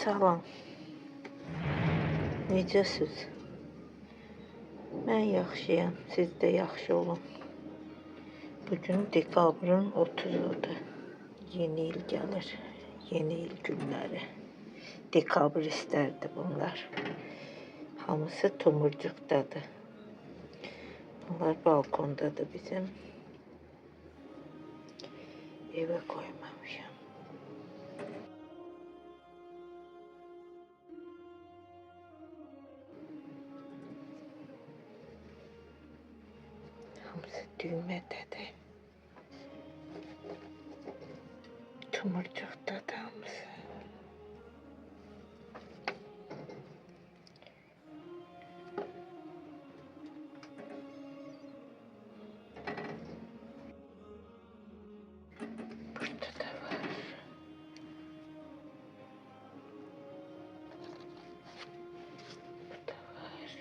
Salam. Necəsiz? Mən yaxşıyam, siz də yaxşı olun. Bugün dekabrın 30'udur. Yeni il gəlir. Yeni il günləri. Dekabristlərdir bunlar. Hamısı tumurcuqdadır. Bunlar balkondadır bizim. Evə qoymamışam. Hamısı düymədədir. Tumurcuqdadır hamısı. Burada da var. Burada var.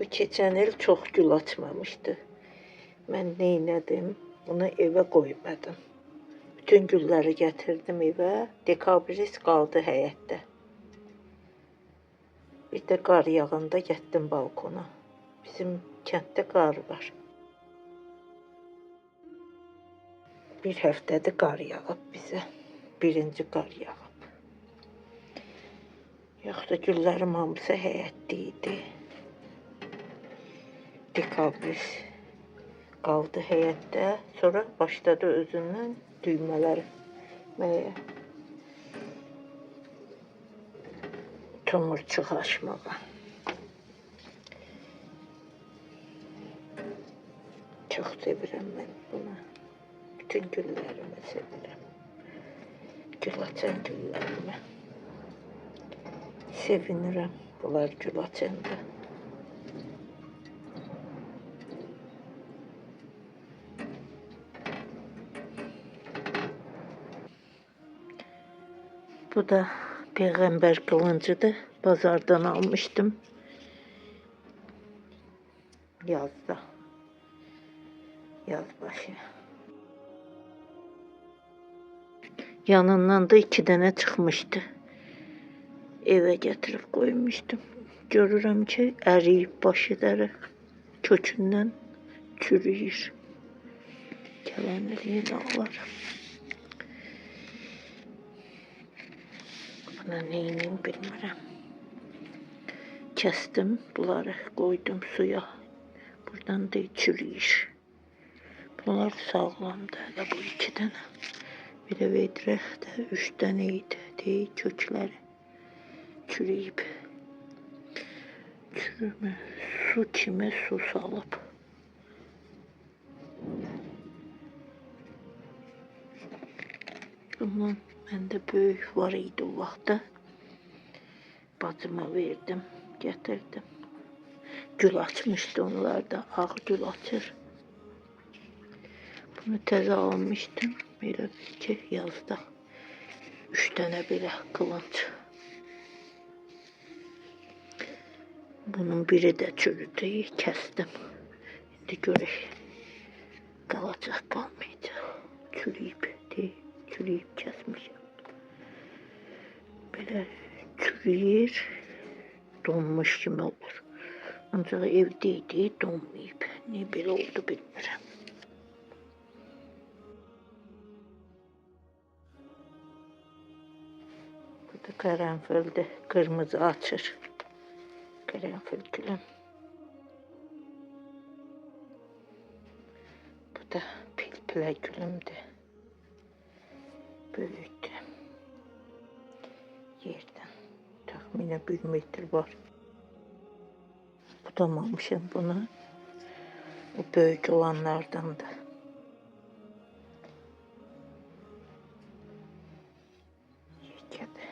Bu keçən il çox gül açmamışdı. Mən neylədim? Bunu evə qoymadım. Bütün gülləri gətirdim evə. Dekabrist qaldı həyətdə. Bir də qar yağanda getdim balkona. Bizim kənddə qar var. Bir həftədir qar yağıb bizə. Birinci qar yağıb. Yoxsa güllərim hamısı həyətdə idi. Dekabrist qaldı həyətdə. Sonra başladı özündən düymələri məyə. Tomurcuq açmağa. Çox sevirəm mən bunu. Bütün güllərimi sevirəm. Gül açan güllərimi. Sevinirəm bunlar gül açanda. Bu da Peyğəmbər qılıncıdır. Bazardan almışdım. Yazda. Yaz başı. Yanından da 2 dənə çıxmışdı. Evə gətirib qoymuşdum. Görürəm ki, əriyib başıları kökündən çürüyür. Gələnliyə dağlar. Buna neyini bilmirəm. Kəstim bunları, qoydum suya. Buradan da çürüyür. Bunlar sağlamdır. Hələ bu 2 dənə. Bir də vedrəkdə 3 dənə idi. Deyil, kökləri çürüyüb. Çürümü su kimi su salıb. Bundan məndə böyük var idi o vaxtda. Bacıma verdim, gətirdim. Gül açmışdı onlar da, ağ gül açır. Bunu təzə almışdım. Belə ki, yazda 3 dənə belə qılınc. Bunun biri də çürüdü, kəsdim. İndi görək, qalacaq, qalmayacaq. Çürüyüb, deyil, çürüyüb kəsmişəm. Belə çürüyür, donmuş kimi olur. Ancaq evdə idi, donmayıb. Niyə belə oldu bilmirəm. Bu da qərənfildir, qırmızı açır. Qərənfil gülüm. Bu da pilpilə gülümdür. Böyükdür. Yerdən. Təxminə 1 metr var. Budamamışam bunu. O böyük olanlardandır. Yekədir.